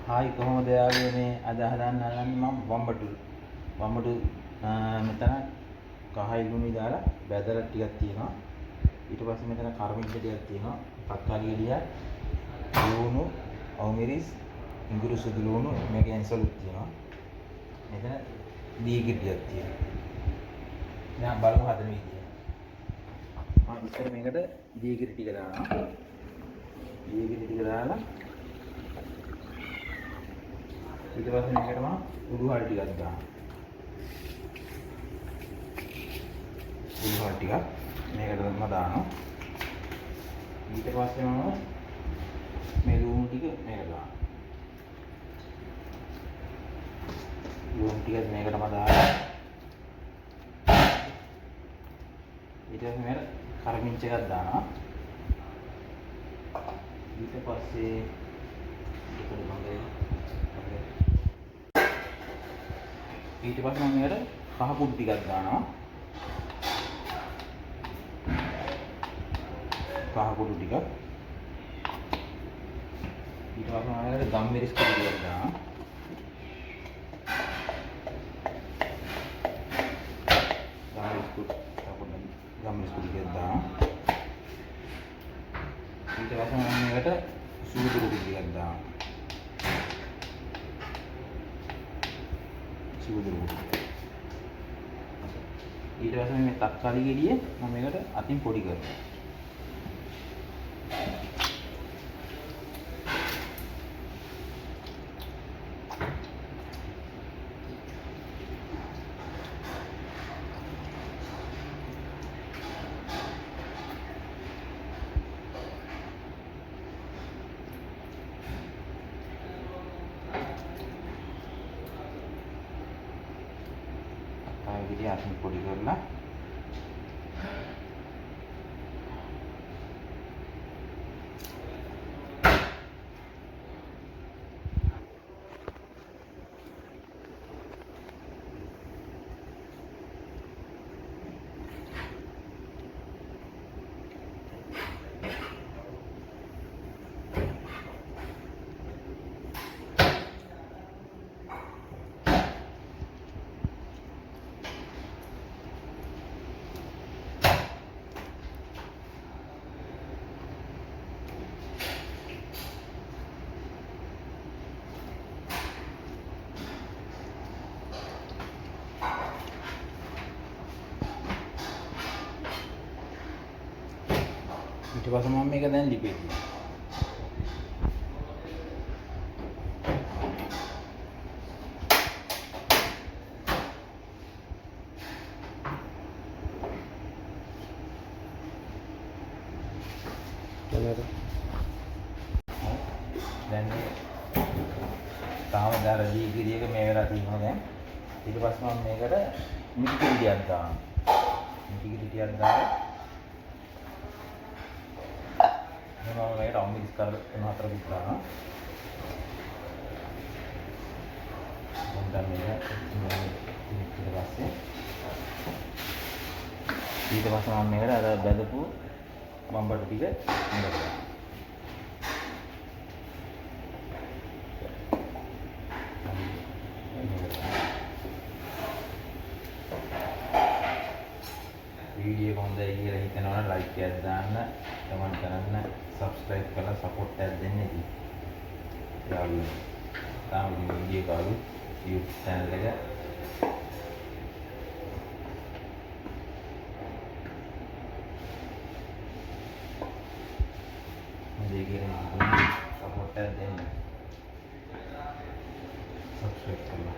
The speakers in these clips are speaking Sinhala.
හායි කොහොමද යාළුවනේ මේ අද හදන්නේ මම වම්බටු මෙතන කහයි ලුණු දාලා බැදලා ටිකක් තියෙනවා ඊට පස්සේ මෙතන කර්මිච්ච ටිකක් තියෙනවා තක්කාලි ගෙඩිය ලුණු අවමිරිස් ඉඟුරු සුදු ලුණු මේකේ ඇන්සලුත් තියෙනවා මෙතන දීගිරි ටිකක් තියෙනවා දැන් බලමු හදන විදිය මම ඉස්සර මේකට දීගිරි ටික දානවා දීගිරි ටික දාලා ඊට පස්සේ මේකට මම උඩුහල් ටිකක් දානවා. උඩුහල් ටිකක් මේකට මම දානවා. ඊට පස්සේ මම මේ ලුණු ටික මේකට දානවා. ලුණු ටික මේකටම දාලා ඊට පස්සේ මේකට කරමිංච එකක් දානවා. ඊට පස්සේ ඊට පස්සේ මම මේකට කහ කුඩු ටිකක් දානවා. කහ කුඩු ටික. ඊට පස්සේ මම මේකට ගම්මිරිස් කුඩු ටිකක් දානවා. ගම්මිරිස් කුඩු ටිකක් දානවා. ඊට පස්සේ මම මේකට සුදු කුඩු ටිකක් දානවා. ඊට පස්සේ මේ තක්කාලි ගෙඩිය මම මේකට අතින් පොඩි කරනවා. Jadi akan podi karena ඊට පස්සේ මම මේක දැන් ලිපේ තියෙනවා. දැන් තාම දාලා දීගිරියක මේ වෙලා තියෙනවා දැන්. ඊට පස්සේ මම මේකට මිටිකිරි ටිකක් දානවා. මිටිකිරි ටිකක් දාලා මම මේකට අවමිරිස් කර 3-4 කුඩු දානවා. දැන් මේක ඊට පස්සේ මම මේකට අර බැදපු වම්බටු ටික මේකට දානවා. वीडियो को हमें ये रही थे ना लाइक किया दाना कमेंट करना सब्सक्राइब करना सपोर्ट कर देने दी यार काम की वीडियो का यूट्यूब चैनल लेगा देखिए सपोर्ट कर देने सब्सक्राइब करना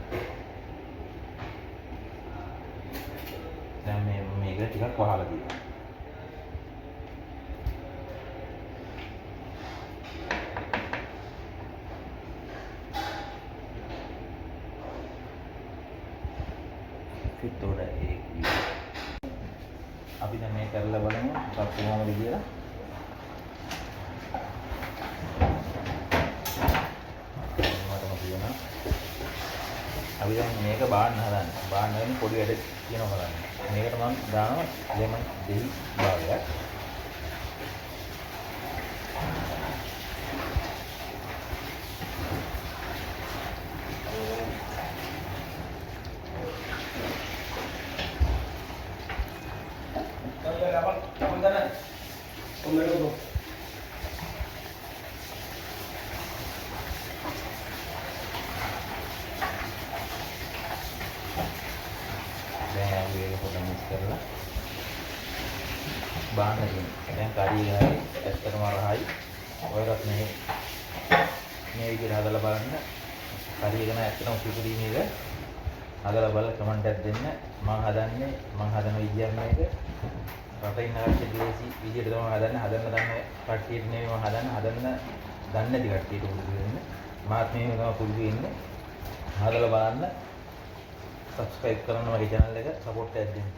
දැන් මේක ටිකක් වහලා තියෙනවා. फिर थोड़ा एक අපි දැන් මේ කරලා බලමු මොකක්ද කොහොමද කියලා. මටම කියනවා. අපි දැන් මේක බාන්න හදන්නේ. බාන්න වෙන පොඩි වැඩ කියනවා බලන්න. මේකට මම දානවා ලෙමන් දෙහි භාගයක්. බාන්න තියෙනවා. දැන් කඩිය ගහයි ඇත්තටම රහයි. ඔයගොල්ලෝ මේ විදිහට හදලා බලන්න. කඩිය ගන ඇත්තටම සුපිරි නේද? හදලා බලලා කමෙන්ට් එකක් දෙන්න. මම හදන විදියක් මේක. රටේ ඉන්න කට්ටියට ලේසි විදියට තමයි හදන්නේ. හදන්න දන්න කට්ටියට නෙමෙයි මම හදන්න දන්නේ නැති කට්ටියට පුරුදු වෙන්න. මාත් මේ තමයි පුරුදු වෙන්නේ. හදලා බලන්න. subscribe කරන්න මගේ channel එක support එකක් දෙන්න.